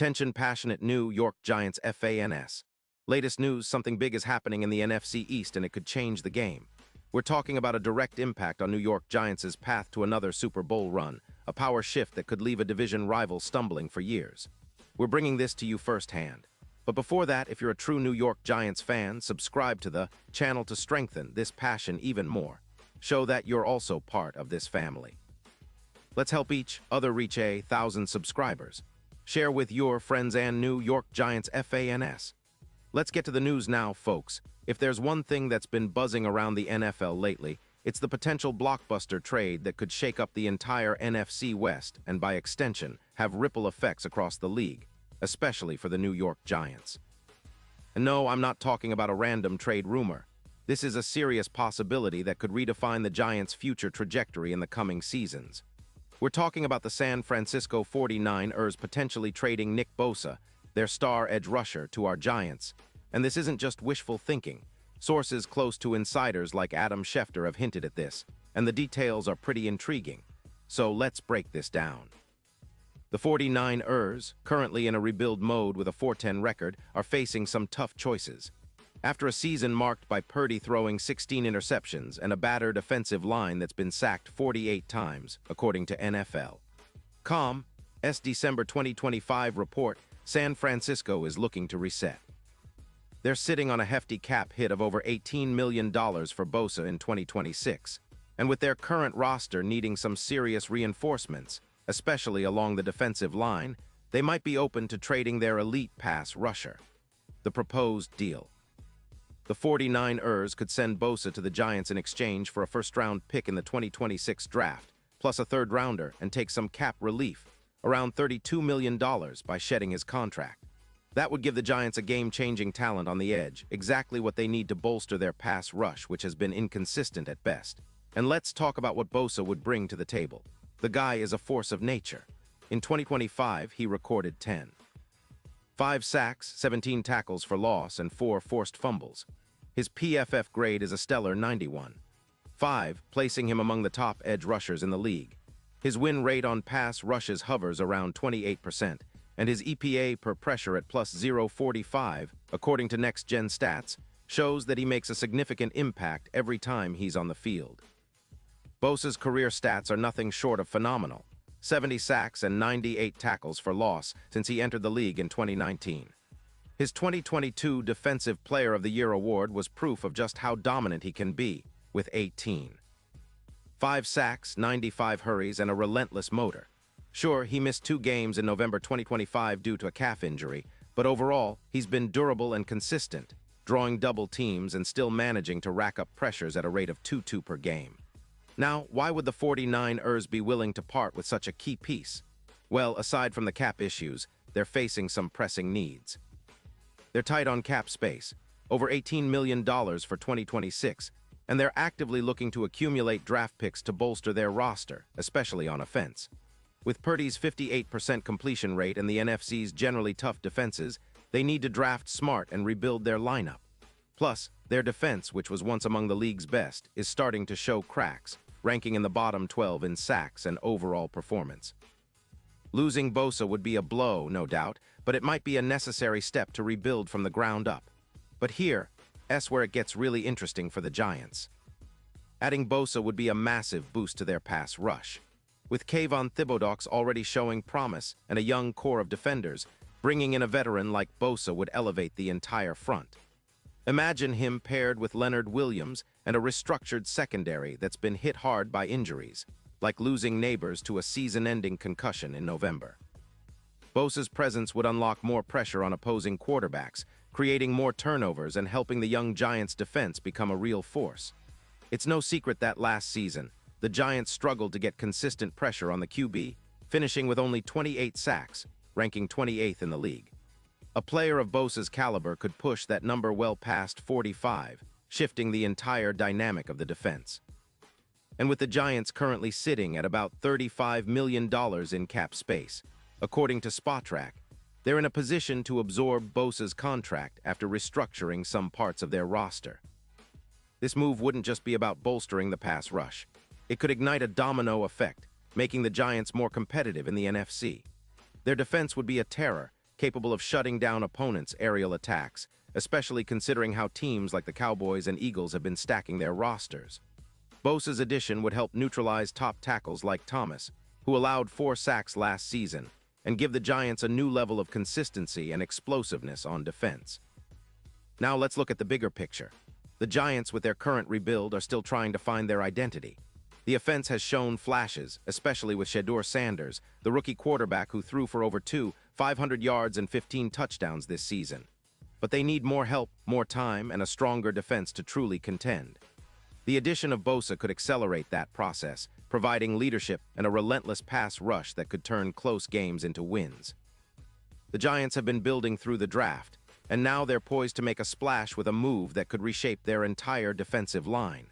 Attention passionate New York Giants fans. Latest news, something big is happening in the NFC East and it could change the game. We're talking about a direct impact on New York Giants' path to another Super Bowl run, a power shift that could leave a division rival stumbling for years. We're bringing this to you firsthand. But before that, if you're a true New York Giants fan, subscribe to the channel to strengthen this passion even more. Show that you're also part of this family. Let's help each other reach 1,000 subscribers. Share with your friends and New York Giants fans. Let's get to the news now, folks. If there's one thing that's been buzzing around the NFL lately, it's the potential blockbuster trade that could shake up the entire NFC West and, by extension, have ripple effects across the league, especially for the New York Giants. And no, I'm not talking about a random trade rumor. This is a serious possibility that could redefine the Giants' future trajectory in the coming seasons. We're talking about the San Francisco 49ers potentially trading Nick Bosa, their star edge rusher, to our Giants. And this isn't just wishful thinking. Sources close to insiders like Adam Schefter have hinted at this, and the details are pretty intriguing. So let's break this down. The 49ers, currently in a rebuild mode with a 4-10 record, are facing some tough choices. After a season marked by Purdy throwing 16 interceptions and a battered offensive line that's been sacked 48 times, according to NFL.com's December 2025 report, San Francisco is looking to reset. They're sitting on a hefty cap hit of over $18 million for Bosa in 2026, and with their current roster needing some serious reinforcements, especially along the defensive line, they might be open to trading their elite pass rusher. The proposed deal. The 49ers could send Bosa to the Giants in exchange for a first-round pick in the 2026 draft, plus a third-rounder, and take some cap relief, around $32 million, by shedding his contract. That would give the Giants a game-changing talent on the edge, exactly what they need to bolster their pass rush, which has been inconsistent at best. And let's talk about what Bosa would bring to the table. The guy is a force of nature. In 2025, he recorded 5 sacks, 17 tackles for loss, and 4 forced fumbles. His PFF grade is a stellar 91.5, placing him among the top edge rushers in the league. His win rate on pass rushes hovers around 28%, and his EPA per pressure at plus 0.45, according to Next Gen Stats, shows that he makes a significant impact every time he's on the field. Bosa's career stats are nothing short of phenomenal. 70 sacks and 98 tackles for loss since he entered the league in 2019. His 2022 Defensive Player of the Year award was proof of just how dominant he can be, with 5 sacks, 95 hurries, and a relentless motor. Sure, he missed 2 games in November 2025 due to a calf injury, but overall, he's been durable and consistent, drawing double teams and still managing to rack up pressures at a rate of 2 per game. Now, why would the 49ers be willing to part with such a key piece? Well, aside from the cap issues, they're facing some pressing needs. They're tight on cap space, over $18 million for 2026, and they're actively looking to accumulate draft picks to bolster their roster, especially on offense. With Purdy's 58% completion rate and the NFC's generally tough defenses, they need to draft smart and rebuild their lineup. Plus, their defense, which was once among the league's best, is starting to show cracks, ranking in the bottom 12 in sacks and overall performance. Losing Bosa would be a blow, no doubt, but it might be a necessary step to rebuild from the ground up. But here's where it gets really interesting for the Giants. Adding Bosa would be a massive boost to their pass rush. With Kayvon Thibodeaux already showing promise and a young core of defenders, bringing in a veteran like Bosa would elevate the entire front. Imagine him paired with Leonard Williams and a restructured secondary that's been hit hard by injuries, like losing Neighbors to a season-ending concussion in November. Bosa's presence would unlock more pressure on opposing quarterbacks, creating more turnovers and helping the young Giants' defense become a real force. It's no secret that last season, the Giants struggled to get consistent pressure on the QB, finishing with only 28 sacks, ranking 28th in the league. A player of Bosa's caliber could push that number well past 45, shifting the entire dynamic of the defense. And with the Giants currently sitting at about $35 million in cap space, according to Spotrac, they're in a position to absorb Bosa's contract after restructuring some parts of their roster. This move wouldn't just be about bolstering the pass rush. It could ignite a domino effect, making the Giants more competitive in the NFC. Their defense would be a terror, capable of shutting down opponents' aerial attacks, especially considering how teams like the Cowboys and Eagles have been stacking their rosters. Bosa's addition would help neutralize top tackles like Thomas, who allowed 4 sacks last season, and give the Giants a new level of consistency and explosiveness on defense. Now let's look at the bigger picture. The Giants, with their current rebuild, are still trying to find their identity. The offense has shown flashes, especially with Shedeur Sanders, the rookie quarterback who threw for over 500 yards and 15 touchdowns this season. But they need more help, more time, and a stronger defense to truly contend. The addition of Bosa could accelerate that process, providing leadership and a relentless pass rush that could turn close games into wins. The Giants have been building through the draft, and now they're poised to make a splash with a move that could reshape their entire defensive line.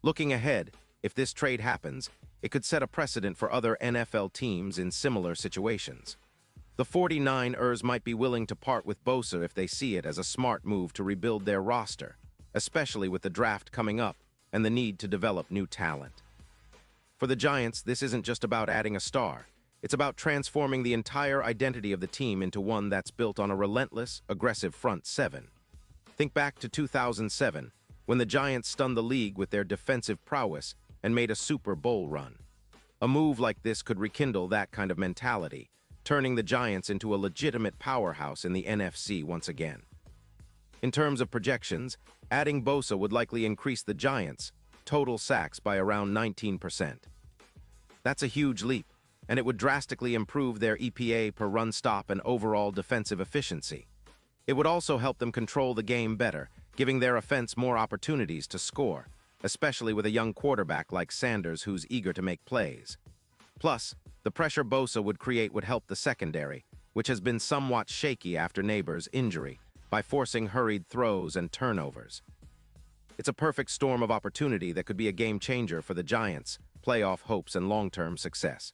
Looking ahead, if this trade happens, it could set a precedent for other NFL teams in similar situations. The 49ers might be willing to part with Bosa if they see it as a smart move to rebuild their roster, especially with the draft coming up and the need to develop new talent. For the Giants, this isn't just about adding a star. It's about transforming the entire identity of the team into one that's built on a relentless, aggressive front seven. Think back to 2007, when the Giants stunned the league with their defensive prowess and made a Super Bowl run. A move like this could rekindle that kind of mentality, turning the Giants into a legitimate powerhouse in the NFC once again. In terms of projections, adding Bosa would likely increase the Giants' total sacks by around 19%. That's a huge leap, and it would drastically improve their EPA per run stop and overall defensive efficiency. It would also help them control the game better, giving their offense more opportunities to score, especially with a young quarterback like Sanders who's eager to make plays. Plus, the pressure Bosa would create would help the secondary, which has been somewhat shaky after Neighbors' injury, by forcing hurried throws and turnovers. It's a perfect storm of opportunity that could be a game-changer for the Giants' playoff hopes and long-term success.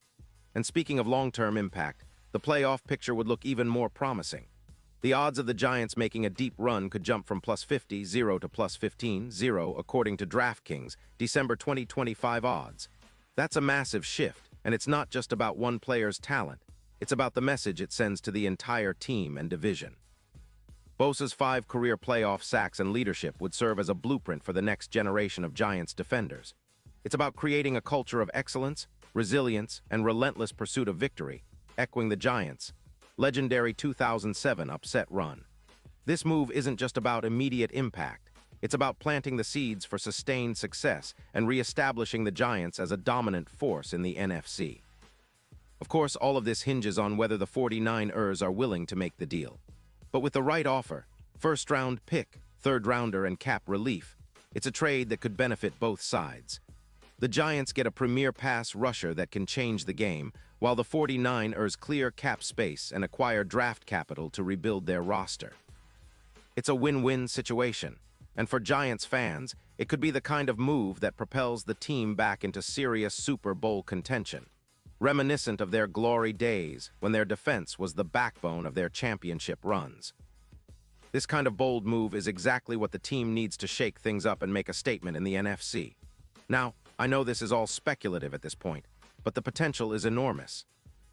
And speaking of long-term impact, the playoff picture would look even more promising. The odds of the Giants making a deep run could jump from +50-0 to +15-0 according to DraftKings December 2025 odds. That's a massive shift, and it's not just about one player's talent. It's about the message it sends to the entire team and division. Bosa's 5 career playoff sacks and leadership would serve as a blueprint for the next generation of Giants defenders. It's about creating a culture of excellence, resilience, and relentless pursuit of victory, echoing the Giants' legendary 2007 upset run. This move isn't just about immediate impact. It's about planting the seeds for sustained success and reestablishing the Giants as a dominant force in the NFC. Of course, all of this hinges on whether the 49ers are willing to make the deal. But with the right offer, first-round pick, third-rounder, and cap relief, it's a trade that could benefit both sides. The Giants get a premier pass rusher that can change the game, while the 49ers clear cap space and acquire draft capital to rebuild their roster. It's a win-win situation, and for Giants fans, it could be the kind of move that propels the team back into serious Super Bowl contention, reminiscent of their glory days when their defense was the backbone of their championship runs. This kind of bold move is exactly what the team needs to shake things up and make a statement in the NFC. Now, I know this is all speculative at this point, but the potential is enormous.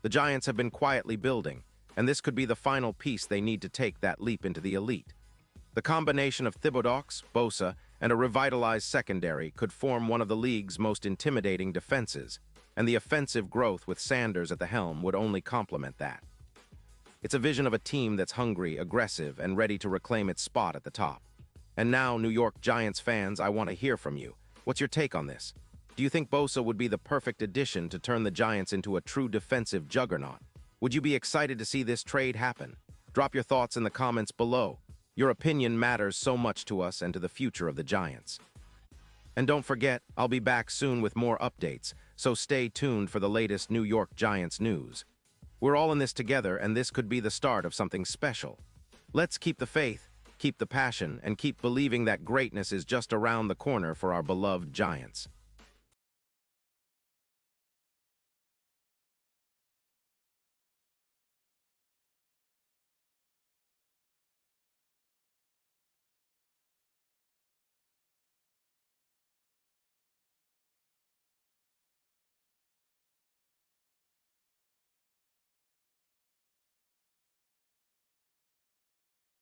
The Giants have been quietly building, and this could be the final piece they need to take that leap into the elite. The combination of Thibodeaux, Bosa, and a revitalized secondary could form one of the league's most intimidating defenses, and the offensive growth with Sanders at the helm would only complement that. It's a vision of a team that's hungry, aggressive, and ready to reclaim its spot at the top. And now, New York Giants fans, I want to hear from you. What's your take on this? Do you think Bosa would be the perfect addition to turn the Giants into a true defensive juggernaut? Would you be excited to see this trade happen? Drop your thoughts in the comments below. Your opinion matters so much to us and to the future of the Giants. And don't forget, I'll be back soon with more updates, so stay tuned for the latest New York Giants news. We're all in this together, and this could be the start of something special. Let's keep the faith, keep the passion, and keep believing that greatness is just around the corner for our beloved Giants.